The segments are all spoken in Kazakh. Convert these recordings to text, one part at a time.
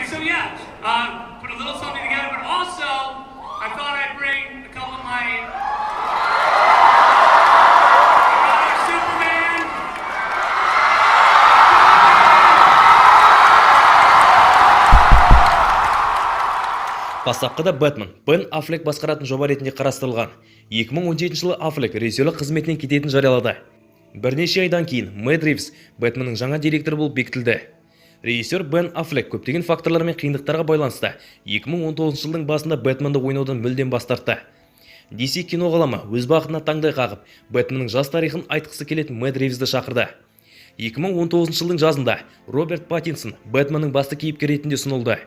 so yeah, put a little something together, but also I thought I'd bring a couple of my Superman. Бастапқыда Бэтмен Бен Аффлек басқаратын жоба ретінде қарастырылған. 2017 жылы Аффлек режиссерлік қызметінен кететінін жариялады. Бірнеше айдан кейін Мэтт Ривз Бэтменнің жаңа директоры болып бекітілді. Режиссер Бен Аффлек көптеген факторлар мен қиындықтарға байланысты 2019 жылдың басында Бэтменді ойнаудан мүлдем бас тартты. DC кино ғаламы өз бағытына таңдай қағып, Бэтменнің жас тарихын айтқысы келетін Мэтт Ривзді шақырды. 2019 жылдың жазында Роберт Паттинсон Бэтменнің басты кейіпкері ретінде ұсынылды.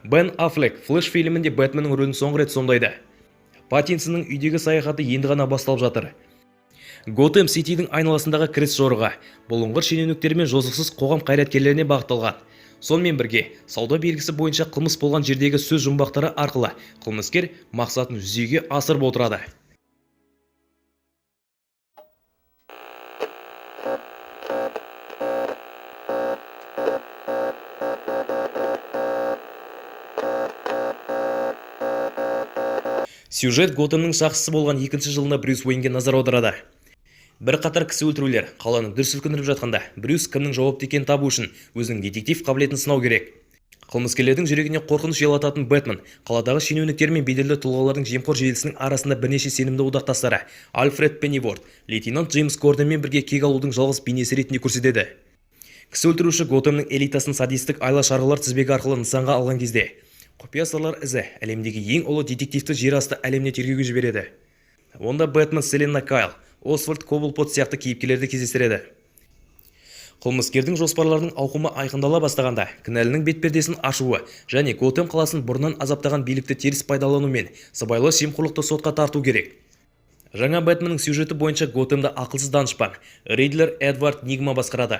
Бен Аффлек Флэш фильмінде Бэтменнің рөлін соңғы рет сомдайды. Паттинсонның үйдегі саяхаты енді ғана басталып жатыр. Готэм Ситидің айналасындағы кіріс жорығы бұлыңғыр шенеуніктер мен жозықсыз қоғам қайраткерлеріне бағытталған. Сонымен бірге, сауда белгісі бойынша қылмыс болған жердегі сөз жұмбақтары арқылы қылмыскер мақсатын жүзеге асырып отырады. Сюжет Готэмнің сақшысы болған 2-ші жылында Брюс Уэйнге назар аударады. Бір қатар кісі өлтірулер қаланың дүр сілкіндіріп жатқанда, Брюс кімнің жауапты екенін табу үшін өзінің детектив қабілетін сынау керек. Қылмыскерлердің жүрегіне қорқыныш ұялататын Бэтмен қаладағы шенеуніктер мен беделді тұлғалардың жемқор желісінің арасында бірнеше сенімді одақтастары Альфред Пенниворт, лейтенант Джеймс Гордонмен бірге кек алудың жалғыз бейнесі ретінде көрсетеді. Кісі өлтіруші Готэмнің элитасын садистік айла-шарғылар тізбегі арқылы нысанға алған кезде, құпия сырлар ізі әлемдегі ең ұлы детективті жер асты әлеміне тергеуге жібереді. Онда Бэтмен Селена Кайл, Освальд Коблпот сияқты кейіпкерлерді кездестіреді. Қылмыскердің жоспарларының ауқымы айқындала бастағанда, кінәлінің бетпердесін ашуы және Готэм қаласын бұрыннан азаптаған билікті теріс пайдалану мен сыбайлас жемқорлықты сотқа тарту керек. Жаңа Бэтменнің сюжеті бойынша Готэмді ақылсыз данышпан Рейдлер Эдвард Нигма басқарады.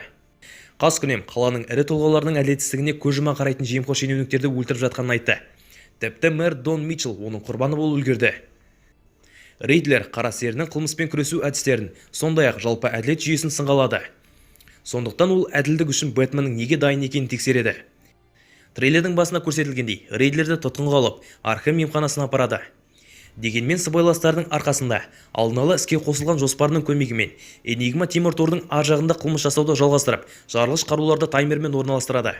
Қаскүнем қаланың ірі тұлғаларының әділетсіздігіне көз жұма қарайтын жемқор шенеуніктерді өлтіріп жатқанын айтты. Тіпті мэр Дон Митчелл оның құрбаны болып үлгерді. Рейдлер қара серінің қылмыспен күресу әдістерін, сондай-ақ жалпы әділет жүйесін сынғалады. Сондықтан ол әділдік үшін Бэтменнің неге дайын екенін тексереді. Трейлердің басына көрсетілгендей, Рейдлерді тұтқынға алып, Архем емханасына апарады. Дегенмен сыбайластардың арқасында алдын ала іске қосылған жоспарының көмегімен Энигма Темір тордың ар жағында қылмыс жасауды жалғастырып, жарылғыш қаруларды таймермен орналастырады.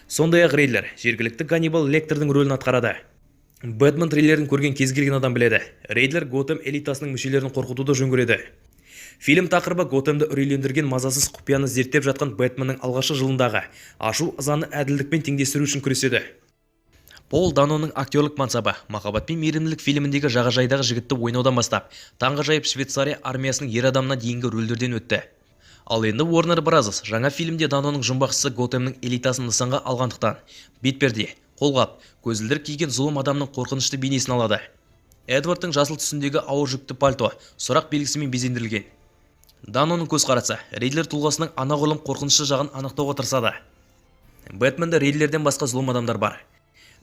Сондай-ақ Рейдлер жергілікті Ганнибал Лектердің рөлін атқарады. Бэтмен трейлерін көрген кез келген адам біледі. Рейдлер Готэм элитасының мүшелерін қорқытуды жөн көреді. Фильм тақырыбы Готэмді үрейлендірген мазасыз құпияны зерттеп жатқан Бэтменнің алғашқы жылындағы ашу ызаны әділдікпен теңдестіру үшін күреседі. Пол Даноның актерлік мансабы «Махаббат пен мейірімділік» фильміндегі жағажайдағы жігітті ойнаудан бастап, таңғажайып Швейцария армиясының ер адамына дейінгі рөлдерден өтті. Ал енді Warner Bros. Жаңа фильмде Даноның жұмбақшысы Готэмнің элитасын нысанға алғандықтан, бетперде, қолғап, көзілдір киген зұлым адамның қорқынышты бейнесін алады. Эдвардтың жасыл түсіндегі ауыр жүкті пальто сұрақ белгісімен безендірілген. Даноның көзқарасы Рейдлер тұлғасының анағұрлым қорқынышты жағын анықтауға тырысады. Бэтменде Рейдлерден басқа зұлым адамдар бар.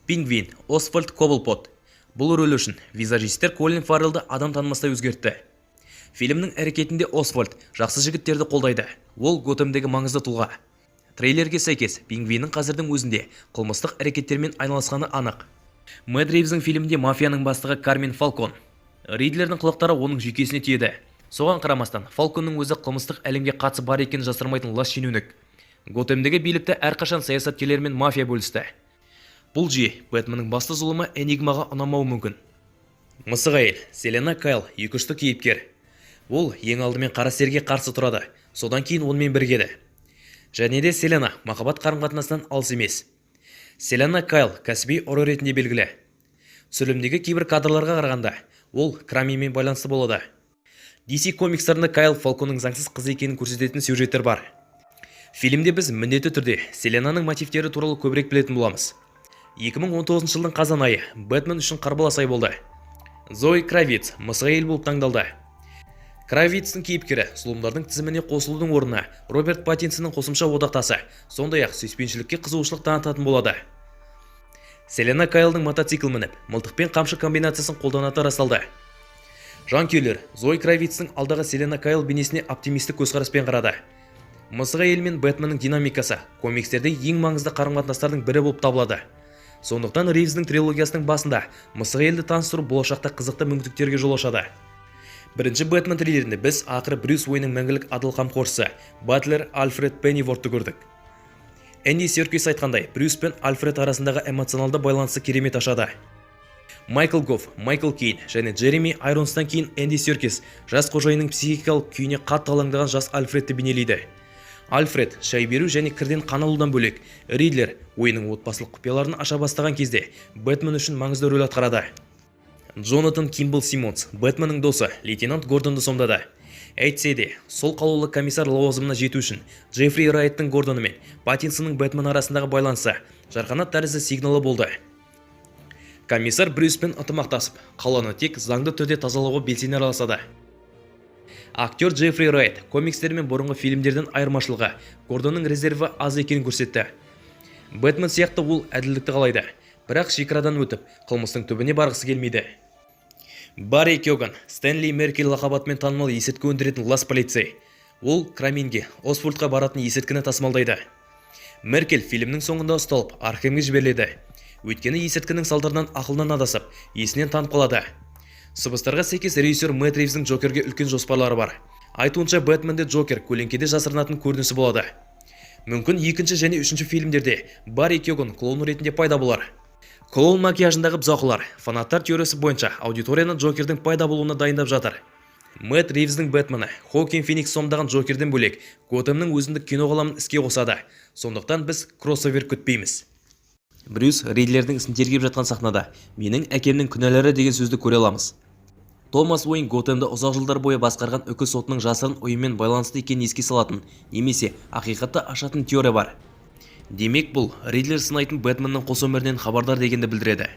Пингвин, Освальд Коблпот. Бұл рөл үшін визажистер Колин Фаррелді адам танымастай өзгертті. Фильмнің әрекетінде Освальд жақсы жігіттерді қолдайды. Ол Готэмдегі маңызды тұлға. Трейлерге сәйкес, Пингвиннің қазірдің өзінде қылмыстық әрекеттермен айналысқаны анық. Мэтт Ривздің фильмінде мафияның бастығы Кармен Фалкон. Рейдлердің қылықтары оның жүйкесіне тиеді. Соған қарамастан, Фалконның өзі қылмыстық әлемге қатысы бар екенін жасырмайтын лас шенеунік. Готэмдегі билікті әрқашан саясаткерлер мен мафия бөлісті. Бұл жүйе Бэтменнің басты зұлымы Энигмаға ұнамауы мүмкін. Мысық әйел Селена Кайл екіұшты кейіпкер. Ол ең алдымен қара серге қарсы тұрады, содан кейін онымен біргеді. Және де Селена махаббат қарым-қатынасынан алыс емес. Селена Кайл кәсіби ұры ретінде белгілі. Түсірілімдегі кейбір кадрларға қарағанда, ол Крамимен байланысты болады. DC комикстарында Кайл Фалконның заңсыз қыз екенін көрсететін сюжеттер бар. Фильмде біз міндетті түрде Селенаның мотивтері туралы көбірек білетін боламыз. 2019 жылдың қазан айы Бэтмен үшін қарбалас ай болды. Зои Кравиц мысық әйел болып таңдалды. Кравицтің кейіпкері зұлымдардың тізіміне қосылудың орнына Роберт Паттинсонның қосымша одақтасы, сондай-ақ сүйіспеншілікке қызығушылық танытатын болады. Селена Кайлдың мотоцикл мініп, мылтықпен қамшы комбинациясын қолданаты расталды. Жанкүйерлер Зои Кравицтің алдағы Селена Кайл бейнесіне оптимистік көзқараспен қарады. Мысық әйел мен Бэтменнің динамикасы комикстерде ең маңызды қарым-қатынастардың бірі болып табылады. Сондықтан Ривздің трилогиясының басында мысық әйелді таныстыру болашақта қызықты мүмкіндіктерге жол ашады. Бірінші Бэтмен триллерінде біз ақыры Брюс Уэйннің мәңгілік адал қамқоршысы батлер Альфред Пеннивортты көрдік. Энди Серкис айтқандай, Брюс пен Альфред арасындағы эмоционалды байланысы керемет ашады. Майкл Гофф, Майкл Кейн және Джереми Айронстан кейін Энди Серкис жас қожайынның психикалық күйіне қатты алаңдаған жас Альфредті бейнелейді. Альфред шай беру және кірден қан алудан бөлек, Ридлер ойының отбасылық құпияларын аша бастаған кезде Бэтмен үшін маңызды рөл атқарады. Джонатан Кимбл Симмонс, Бэтменнің досы, лейтенант Гордонды сомдады. Әйтсе де, сол қалаулы комиссар лауазымына жету үшін Джеффри Райттың Гордоны мен Паттинсонның Бэтмен арасындағы байланысы жарқанат тәрізді сигналы болды. Комиссар Брюспен ынтымақтасып, қаланы тек заңды түрде тазалауға белсене араласады. Актер Джеффри Райт комикстер мен бұрынғы фильмдерден айырмашылығы Гордонның резерві аз екенін көрсетті. Бэтмен сияқты ол әділдікті қалайды, бірақ шекарадан өтіп, қылмыстың түбіне барғысы келмейді. Барри Кёган, Стэнли Меркель лақабатымен танымал есірткі өндіретін лас полицей. Ол Краминге, Осфордқа баратын есірткіні тасымалдайды. Меркель фильмнің соңында ұсталып, Архемге жіберіледі. Өйткені есірткінің салдарынан ақылынан адасып, есінен танып қалады. Сыбыстарға сәйкес режиссер Мэтт Ривздің Джокерге үлкен жоспарлары бар. Айтуынша Бэтменде Джокер көлеңкеде жасырынатын көрінісі болады. Мүмкін екінші және үшінші фильмдерде Барри Кёган клоун ретінде пайда болар. Клоун макияжындағы бұзақылар фанаттар теориясы бойынша аудиторияны Джокердің пайда болуына дайындап жатыр. Мэтт Ривздің Бэтмені Хоакин Феникс сомдаған Джокерден бөлек Готэмнің өзіндік кино ғаламын іске қосады. Сондықтан біз кроссовер күтпейміз. Брюс Ридлердің ісін тергеп жатқан сахнада менің әкемнің күнәлары деген сөзді көре аламыз. Томас Уэйн Готэмді ұзақ жылдар бойы басқарған үкі сотының жасырын ұйыммен байланысты екенін еске салатын, немесе ақиқатты ашатын теория бар. Демек бұл Ридлер сынайтын Бэтменнің қос өмірінен хабардар дегенді білдіреді.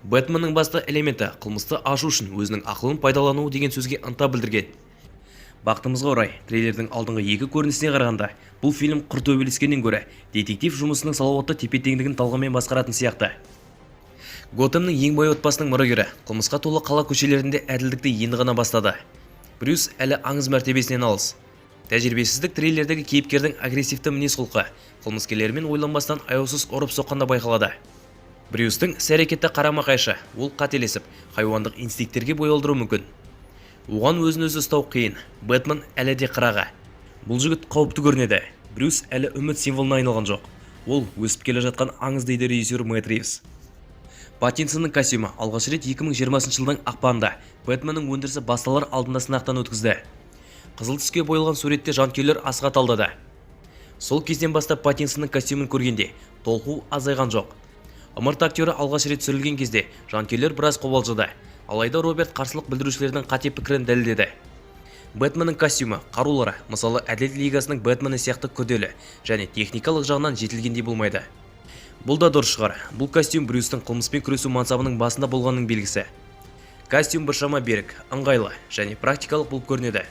Бэтменнің басты элементі қылмысты ашу үшін өзінің ақылын пайдалану деген сөзге ынта білдірген. Бақтымызға орай, трейлердің алдыңғы екі көрінісіне қарағанда, бұл фильм құр төбелескеннен гөрі детектив жұмысының салауатты тепе-теңдігін талғаммен басқаратын сияқты. Готэмнің ең бай отбасының мұрагері қылмысқа толы қала көшелерінде әділдікті енді ғана бастады. Брюс әлі аңыз мәртебесінен алыс. Тәжірибесіздік трейлердегі кейіпкердің агрессивті мінез-құлқы қылмыскерлермен ойланбастан аяусыз ұрып соққанда байқалады. Брюстің іс-әрекеті қарама-қайшы, ол қателесіп, хайуандық инстинкттерге бой алдыруы мүмкін. Оған өзін-өзі ұстау қиын. Бэтмен әлі де қырағы. Бұл жігіт қауіпті көрінеді. Брюс әлі үміт символына айналған жоқ. Ол өсіп келе жатқан аңыз дейді режиссер Мэтт Ривз. Паттинсонның костюмі алғаш рет 2020 жылдың ақпанында Бэтменнің өндірісі басталар алдында сынақтан өткізді. Қызыл түске боялған суретте жанкүйерлер асыға талдады. Сол кезден бастап Паттинсонның костюмін көргенде толқу азайған жоқ. Ымырт актері алғаш рет түсірілген кезде жанкүйерлер біраз қобалжыды. Алайда Роберт қарсылық білдірушілердің қате пікірін дәлелдеді. Бэтменнің костюмі, қарулары, мысалы Әділет лигасының Бэтмені сияқты күрделі және техникалық жағынан жетілгендей болмайды. Бұл да дұрыс шығар. Бұл костюм Брюстің қылмыспен күресу мансабының басында болғанның белгісі. Костюм біршама берік, ыңғайлы және практикалық болып көрінеді.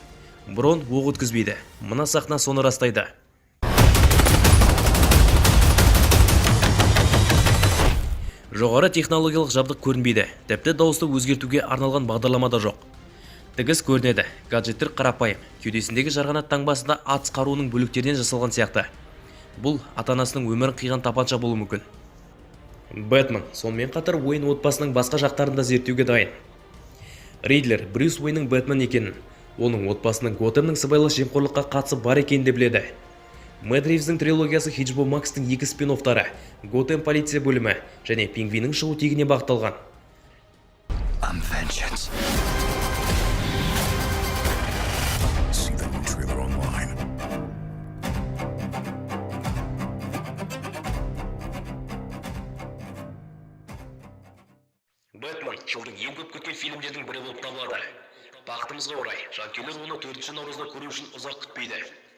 Бұрын оқ өткізбейді. Мына сахна соны растайды. Жоғары технологиялық жабдық көрінбейді. Тіпті дауысты өзгертуге арналған бағдарлама да жоқ. Тігіс көрінеді. Гаджеттер қарапайым. Кеудесіндегі жарғанат таңбасында атыс қаруының бөліктерден жасалған сияқты. Бұл ата-анасының өмірін қиған тапанша болуы мүмкін. Бэтмен сонымен қатар Уэйн отбасының басқа жақтарында зерттеуге дайын. Ридлер Брюс Уэйннің Бэтмен екенін, оның отбасының Готэмнің сыбайлас жемқорлыққа қатысы бар екенін де біледі. Мэтт Ривздің трилогиясы HBO Max'тың 2 спин-оффтары, Готэм полиция бөлімі және Пингвиннің шығу тегіне бағытталған. Бэтмен жылдың ең көп күткен фильмдердің бірі болып табылады. Бақытымызға орай, жанкүйерлер оны 4 наурызда көру үшін ұзақ күтпейді.